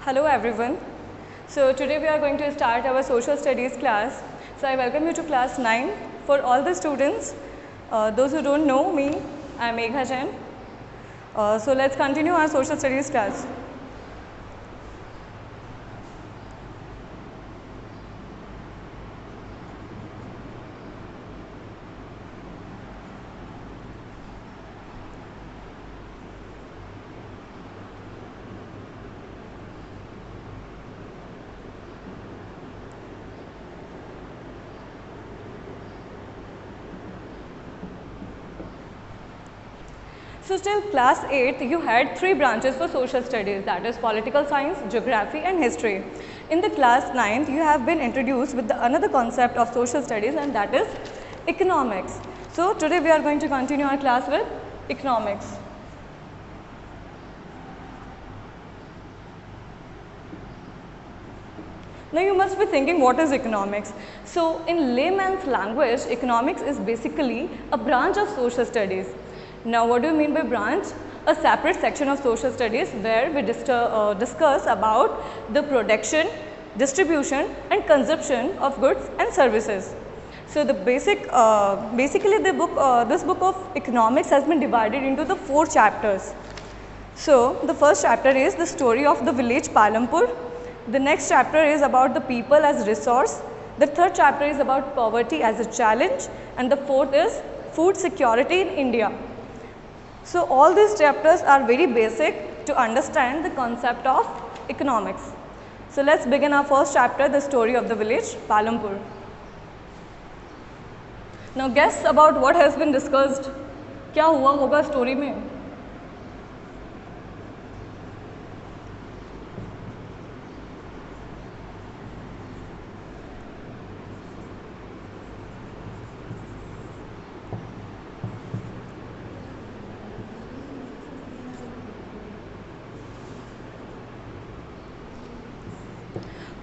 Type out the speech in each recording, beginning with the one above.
Hello everyone. So today we are going to start our social studies class. So I welcome you to class 9. For all the students, those who don't know me, I am Megha Jain. So let's continue our social studies class. So till class 8th, you had 3 branches for social studies, that is political science, geography and history. In the class 9th, you have been introduced with another concept of social studies, and that is economics. So today we are going to continue our class with economics. Now you must be thinking, what is economics? So in layman's language, economics is basically a branch of social studies. Now what do you mean by branch? A separate section of social studies where we discuss about the production, distribution and consumption of goods and services. So the basically this book of economics has been divided into the 4 chapters. So the first chapter is the story of the village Palampur. The next chapter is about the people as resource. The third chapter is about poverty as a challenge, and the fourth is food security in India. So all these chapters are very basic to understand the concept of economics. So let's begin our first chapter, the story of the village Palampur. Now guess about what has been discussed. क्या हुआ होगा story में?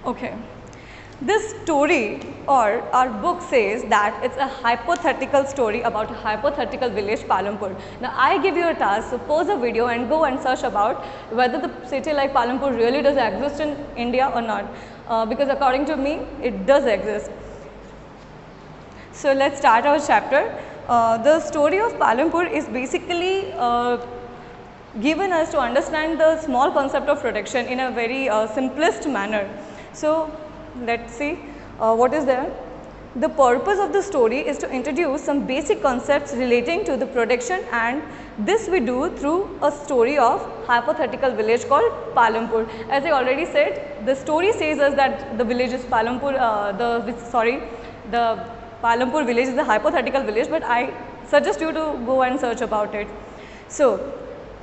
Okay. This story or our book says that it's a hypothetical story about a hypothetical village Palampur. Now I give you a task, so pause a video and go and search about whether the city like Palampur really does exist in India or not, because according to me it does exist. So let's start our chapter. The story of Palampur is basically given us to understand the small concept of production in a very simplest manner. So let's see what is there. The purpose of the story is to introduce some basic concepts relating to the production, and this we do through a story of hypothetical village called Palampur. As I already said, the story says us that the village is Palampur, the Palampur village is a hypothetical village, but I suggest you to go and search about it. So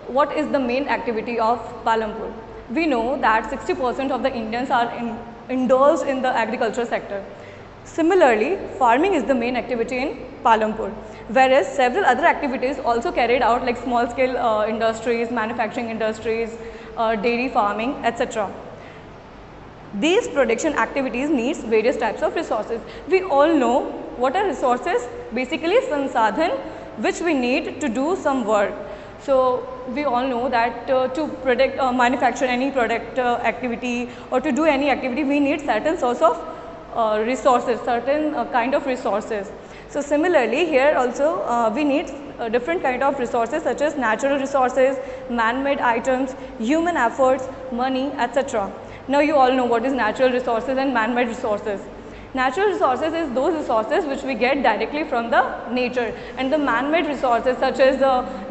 what is the main activity of Palampur? We know that 60% of the Indians are indulged in the agriculture sector. Similarly, farming is the main activity in Palampur, whereas several other activities also carried out like small scale industries, manufacturing industries, dairy farming, etc. These production activities needs various types of resources. We all know what are resources, basically sansadhan which we need to do some work. So we all know that to manufacture any product activity or to do any activity, we need certain source of resources, certain kind of resources. So similarly here also we need different kind of resources such as natural resources, man-made items, human efforts, money, etc. Now you all know what is natural resources and man-made resources. Natural resources is those resources which we get directly from the nature, and the man-made resources such as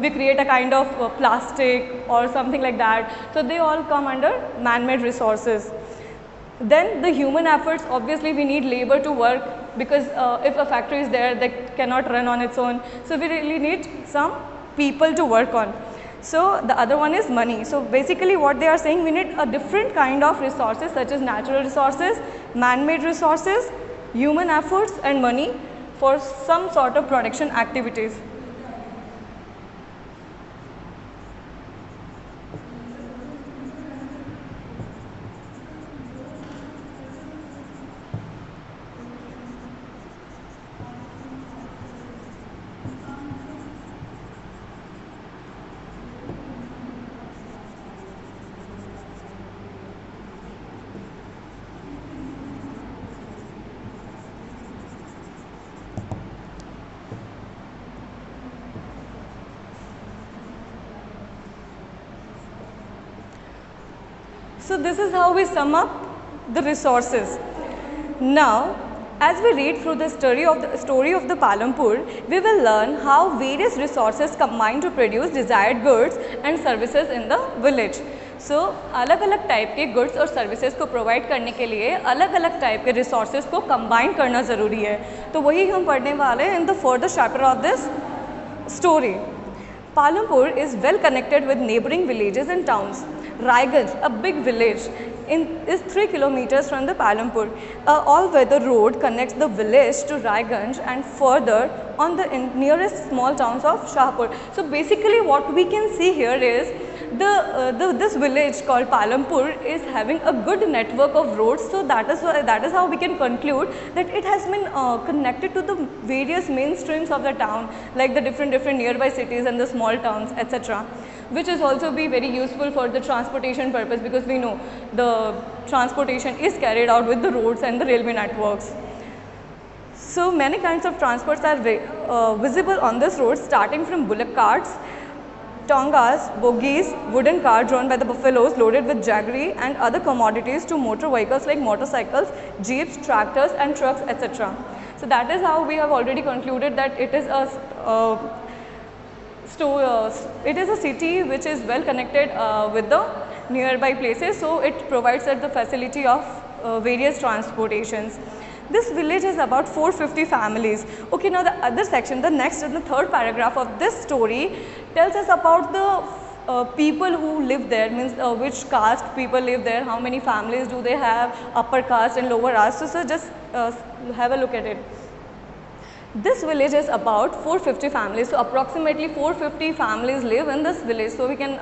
we create a kind of plastic or something like that, so they all come under man-made resources. Then the human efforts, obviously we need labor to work, because if a factory is there that cannot run on its own, so we really need some people to work on. So the other one is money. So basically what they are saying, we need a different kind of resources such as natural resources, man-made resources, human efforts and money for some sort of production activities. So this is how we sum up the resources. Now, as we read through the story of the Palampur, we will learn how various resources combine to produce desired goods and services in the village. So, अलग अलग type के goods और services को provide करने के लिए अलग अलग टाइप के रिसोर्सेज को कंबाइन करना ज़रूरी है. तो वही हम पढ़ने वाले हैं in the further chapter of this story. Palampur is well connected with neighboring villages and towns. Raiganj, a big village, is 3 kilometers from the Palampur. A all-weather road connects the village to Raiganj and further on the nearest small towns of Shahpur. So basically what we can see here is this village called Palampur is having a good network of roads. So that is how we can conclude that it has been connected to the various mainstreams of the town, like the different nearby cities and the small towns, etc., which is also be very useful for the transportation purpose, because we know the transportation is carried out with the roads and the railway networks. So many kinds of transports are visible on this road, starting from bullock carts, tongas, bogies, wooden cart drawn by the buffaloes loaded with jaggery and other commodities, to motor vehicles like motorcycles, jeeps, tractors and trucks, etc. So that is how we have already concluded that it is a city which is well connected with the nearby places, so it provides us the facility of various transportations. This village has about 450 families. Okay, now the other section, the next and the third paragraph of this story tells us about the people who live there, means which caste people live there, how many families do they have, upper caste and lower caste. So just have a look at it. This village is about 450 families, so approximately 450 families live in this village, so we can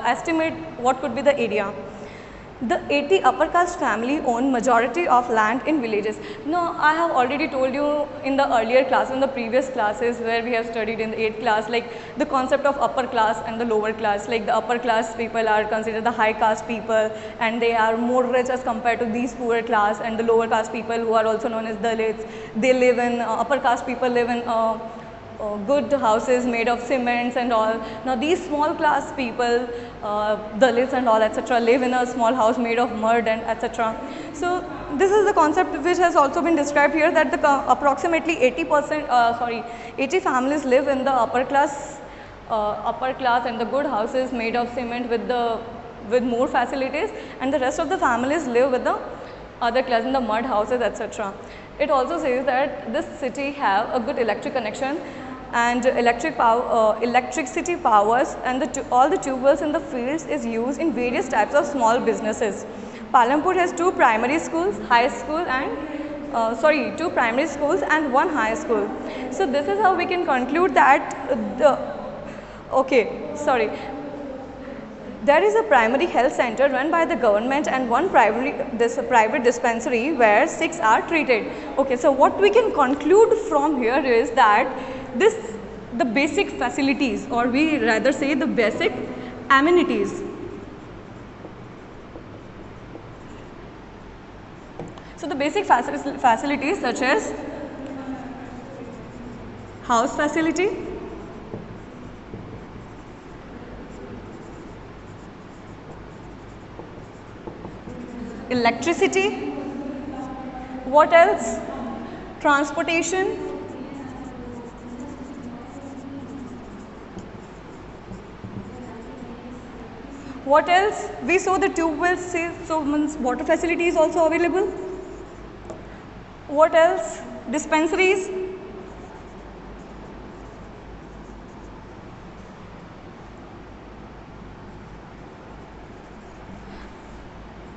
estimate what could be the area. The 80 upper caste family own majority of land in villages. Now, I have already told you in the earlier class, in the previous classes where we have studied in the 8th class, like the concept of upper class and the lower class. Like the upper class people are considered the high caste people and they are more rich as compared to these poorer class, and the lower caste people who are also known as Dalits, they live in, upper caste people live in good houses made of cements and all. Now these small class people, Dalits and all, etc., live in a small house made of mud and etc. So this is the concept which has also been described here, that the approximately 80 families live in the upper class and the good houses made of cement with more facilities, and the rest of the families live with the other class in the mud houses, etc. It also says that this city have a good electric connection and electricity powers, and all the tube wells in the fields is used in various types of small businesses. Palampur has two primary schools and one high school. So this is how we can conclude that there is a primary health center run by the government and one private dispensary where 6 are treated. Okay, so what we can conclude from here is that the basic facilities, or we rather say the basic amenities. So the basic facilities such as house facility, electricity, what else? Transportation, what else? We saw the tube wells, so water facility is also available. What else? Dispensaries,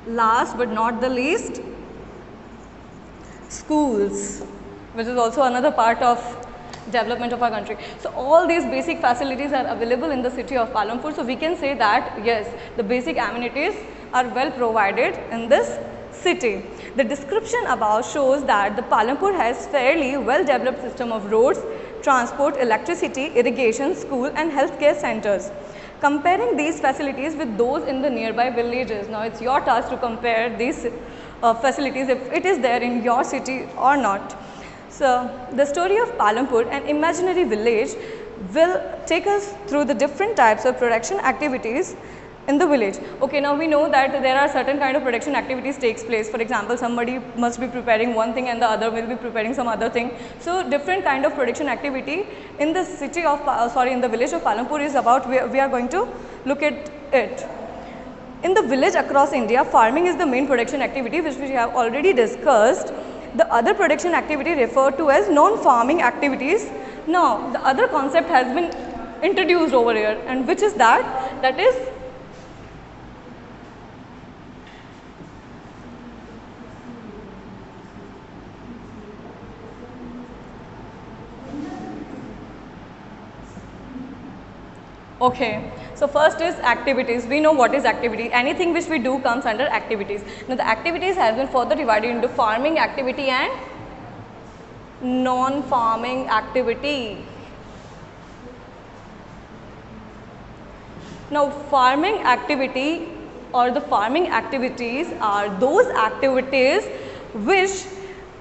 last but not the least, schools, which is also another part of development of our country. So all these basic facilities are available in the city of Palampur. So we can say that yes, the basic amenities are well provided in this city. The description above shows that the Palampur has fairly well developed system of roads, transport, electricity, irrigation, school and healthcare centers. Comparing these facilities with those in the nearby villages. Now it's your task to compare these facilities, if it is there in your city or not. So the story of Palampur, an imaginary village, will take us through the different types of production activities in the village. Okay, now we know that there are certain kind of production activities takes place. For example, somebody must be preparing one thing and the other will be preparing some other thing. So different kind of production activity in the city of in the village of Palampur is about, we are going to look at it. In the village across India, farming is the main production activity, which we have already discussed. The other production activity referred to as non-farming activities. Now the other concept has been introduced over here, and which is that is okay. So first is activities. We know what is activity. Anything which we do comes under activities. Now the activities has been further divided into farming activity and non-farming activity. Now farming activity or the farming activities are those activities which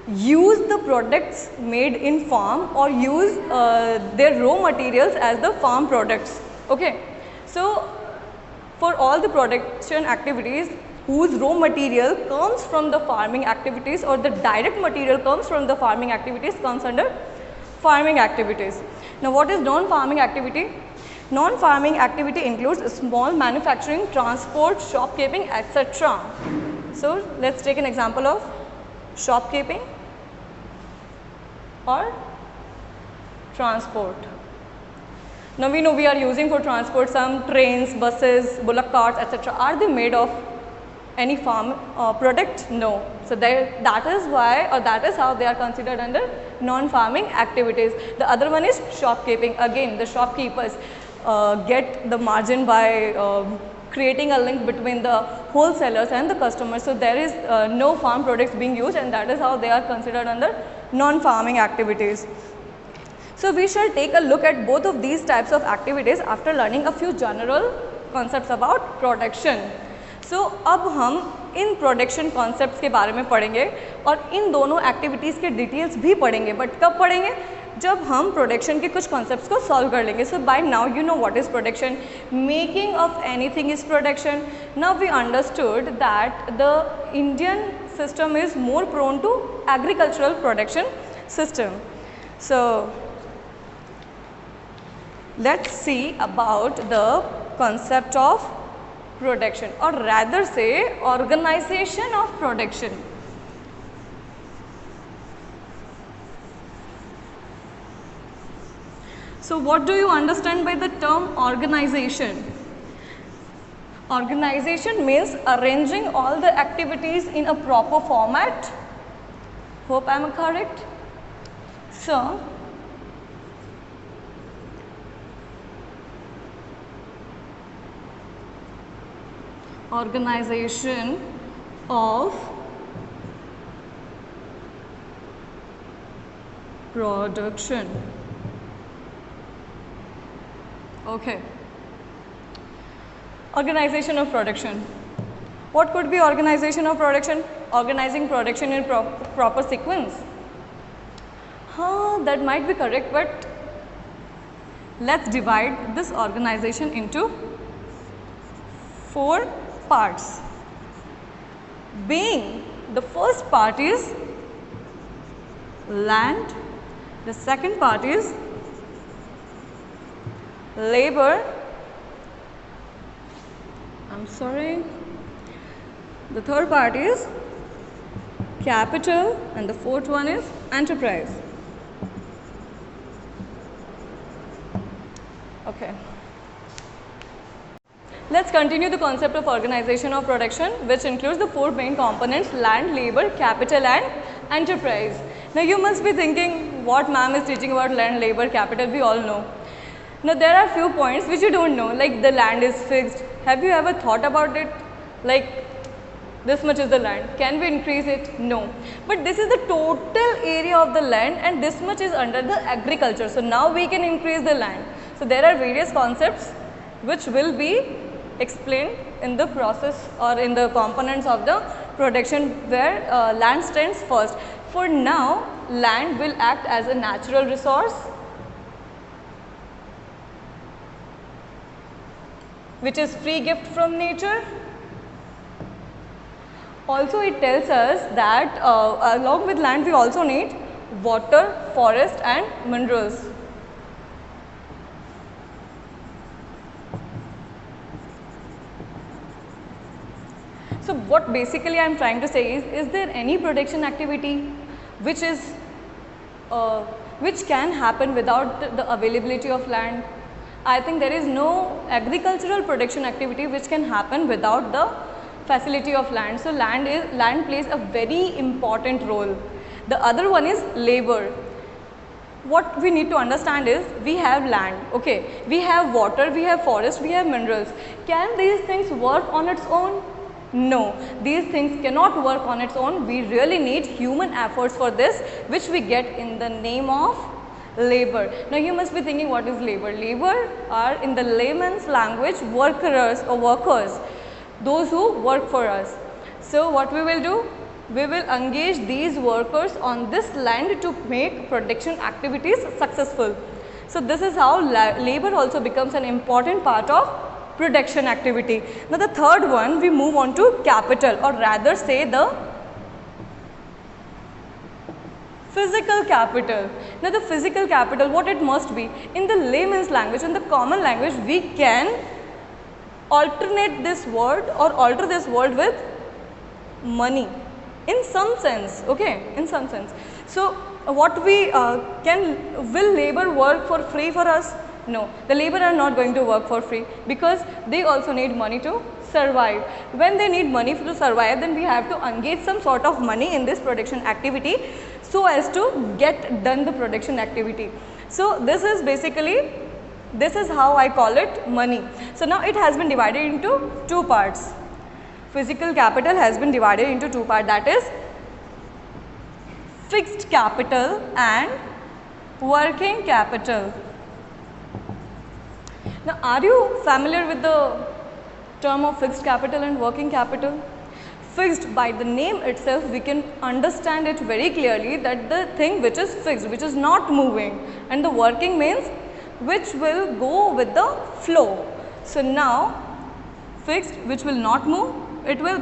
use the products made in farm or use their raw materials as the farm products. Okay. So for all the production activities whose raw material comes from the farming activities or the direct material comes from the farming activities comes under farming activities. Now what is non-farming activity? Non-farming activity includes small manufacturing, transport, shopkeeping, etc. So let's take an example of shopkeeping or transport. Now we know we are using for transport some trains, buses, bullock carts, etc. Are they made of any farm product? No. So that is why, or that is how they are considered under non-farming activities. The other one is shopkeeping. Again, the shopkeepers get the margin by creating a link between the wholesalers and the customers. So there is no farm products being used, and that is how they are considered under non-farming activities. So we shall take a look at both of these types of activities after learning a few general concepts about production. So अब हम in production concepts के बारे में पढ़ेंगे और इन दोनों activities के details भी पढ़ेंगे, बट कब पढ़ेंगे? जब हम प्रोडक्शन के कुछ कॉन्सेप्ट्स को सॉल्व कर लेंगे. So by now you know what is production. Making of anything is production. Now we understood that the Indian system is more prone to agricultural production system. So let's see about the concept of production, or rather say organization of production. So what do you understand by the term organization? Organization means arranging all the activities in a proper format. Hope I am correct. So organization of production. Okay. Organization of production. What could be organization of production? Organizing production in proper sequence. That might be correct, but let's divide this organization into 4 parts. Being the first part is land, the second part is labor, the third part is capital, and the fourth one is enterprise. Okay. Let's continue the concept of organization of production, which includes the 4 main components: land, labor, capital and enterprise. Now you must be thinking, what ma'am is teaching about land, labor, capital? We all know. Now there are few points which you don't know, like the land is fixed. Have you ever thought about it? Like, this much is the land, can we increase it? No. But this is the total area of the land and this much is under the agriculture. So now we can increase the land. So there are various concepts which will be explained in the process or in the components of the production, where land stands first. For now, land will act as a natural resource. which is free gift from nature. Also it tells us that along with land we also need water, forest and minerals. So what basically I am trying to say is there any production activity which is which can happen without the availability of land? I think there is no agricultural production activity which can happen without the facility of land. So land plays a very important role. The other one is labor. What we need to understand is we have land, okay, we have water, we have forest, we have minerals. Can these things work on its own? No, these things cannot work on its own. We really need human efforts for this, which we get in the name of labor. Now you must be thinking, what is labor? Labor are, in the layman's language, workers or workers, those who work for us. So what we will do? We will engage these workers on this land to make production activities successful. So this is how labor also becomes an important part of production activity. Now the third one, we move on to capital, or rather say the physical capital. Now the physical capital, what it must be? In the layman's language, in the common language, we can alternate this word or alter this word with money in some sense, okay, in some sense. So what we will labor work for free for us? No, the labor are not going to work for free, because they also need money to survive. When they need money to survive, then we have to engage some sort of money in this production activity so as to get done the production activity. So this is basically, this is how I call it money. So now it has been divided into two parts. Physical capital has been divided into two parts, that is fixed capital and working capital. Now are you familiar with the term of fixed capital and working capital? Fixed, by the name itself we can understand it very clearly, that the thing which is fixed, which is not moving, and the working means which will go with the flow. So now fixed, which will not move, it will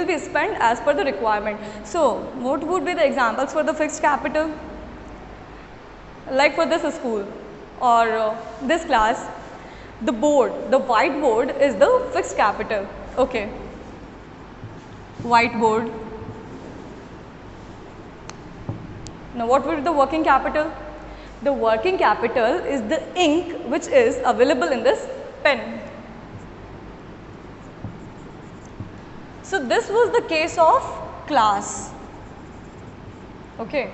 be spent as per the requirement. So what would be the examples for the fixed capital? Like for this school or this class, the board, the whiteboard is the fixed capital, okay, whiteboard. Now what will be the working capital? The working capital is the ink which is available in this pen. So this was the case of class, okay.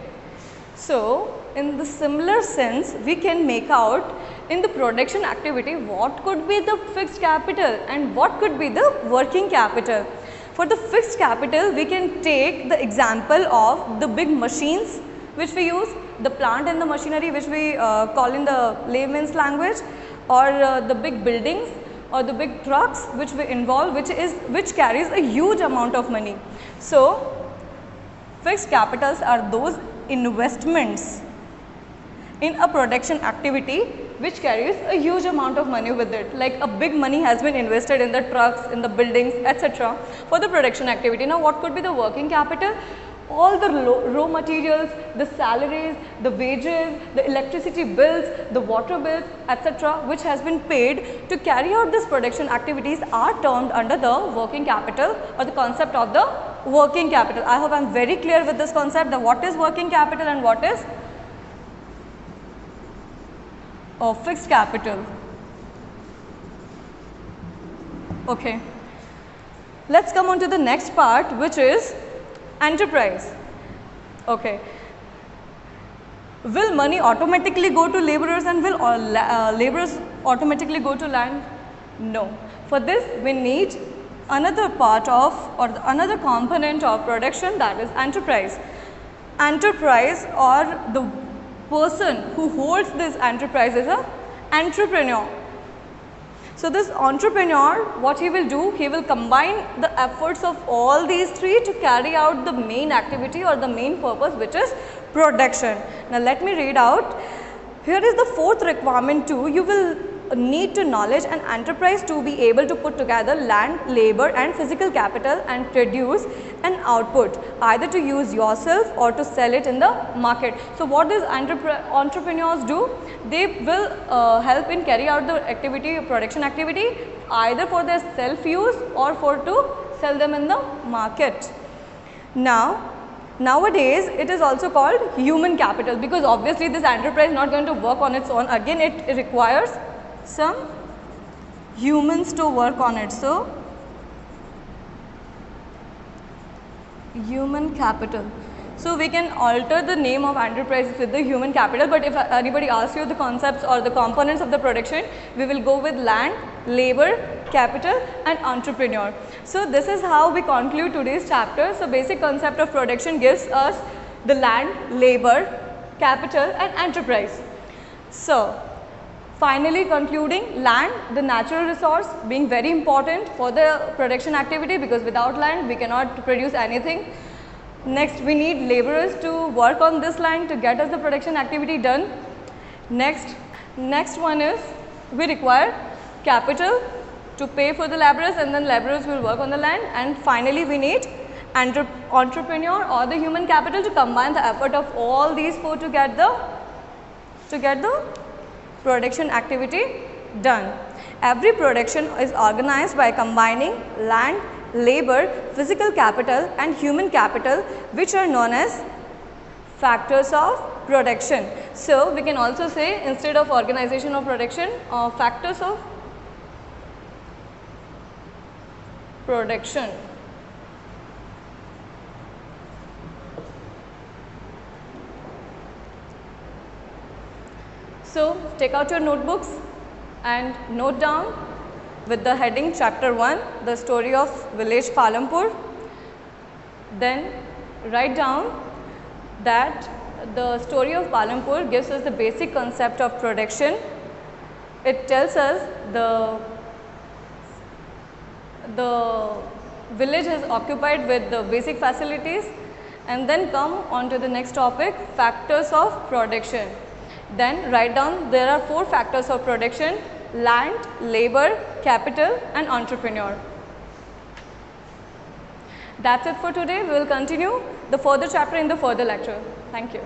So in the similar sense, we can make out in the production activity what could be the fixed capital and what could be the working capital. For the fixed capital, we can take the example of the big machines which we use, the plant and the machinery which we call in the layman's language, or the big buildings or the big trucks which we involve, which carries a huge amount of money. So fixed capitals are those investments in a production activity which carries a huge amount of money with it, like a big money has been invested in the trucks, in the buildings, etc. for the production activity. Now what could be the working capital? All the raw materials, the salaries, the wages, the electricity bills, the water bills, etc. which has been paid to carry out this production activities are termed under the working capital, or the concept of the working capital. I hope I am very clear with this concept, that what is working capital and what is fixed capital. Okay. Let's come on to the next part, which is enterprise. Okay. Will money automatically go to laborers and will laborers automatically go to land? No. For this we need another part of, or another component of production, that is enterprise. Enterprise, or the person who holds this enterprise, is an entrepreneur. So this entrepreneur, what he will do, he will combine the efforts of all these three to carry out the main activity or the main purpose, which is production. Now let me read out. Here is the fourth requirement too. You will need to knowledge and enterprise to be able to put together land, labor and physical capital and produce an output, either to use yourself or to sell it in the market. So what does entrepreneurs do? They will help in carry out the activity, production activity, either for their self use or for to sell them in the market. Now nowadays it is also called human capital, because obviously this enterprise is not going to work on its own. Again, it requires some humans to work on it. So human capital. So we can alter the name of enterprise with the human capital, but if anybody asks you the concepts or the components of the production, we will go with land, labor, capital and entrepreneur. So this is how we conclude today's chapter. So basic concept of production gives us the land, labor, capital and enterprise. So finally concluding, land, the natural resource, being very important for the production activity, because without land we cannot produce anything. Next, we need laborers to work on this land to get us the production activity done. Next one is we require capital to pay for the laborers, and then laborers will work on the land. And finally, we need entrepreneur or the human capital to combine the effort of all these four to get the production activity done. Every production is organized by combining land, labor, physical capital and human capital, which are known as factors of production. So we can also say, instead of organization of production, factors of production. So take out your notebooks and note down with the heading chapter 1, the story of village Palampur. Then write down that the story of Palampur gives us the basic concept of production. It tells us the village is occupied with the basic facilities, and then come on to the next topic, factors of production. Then write down there are 4 factors of production: land, labor, capital and entrepreneur. That's it for today. We will continue the further chapter in the further lecture. Thank you.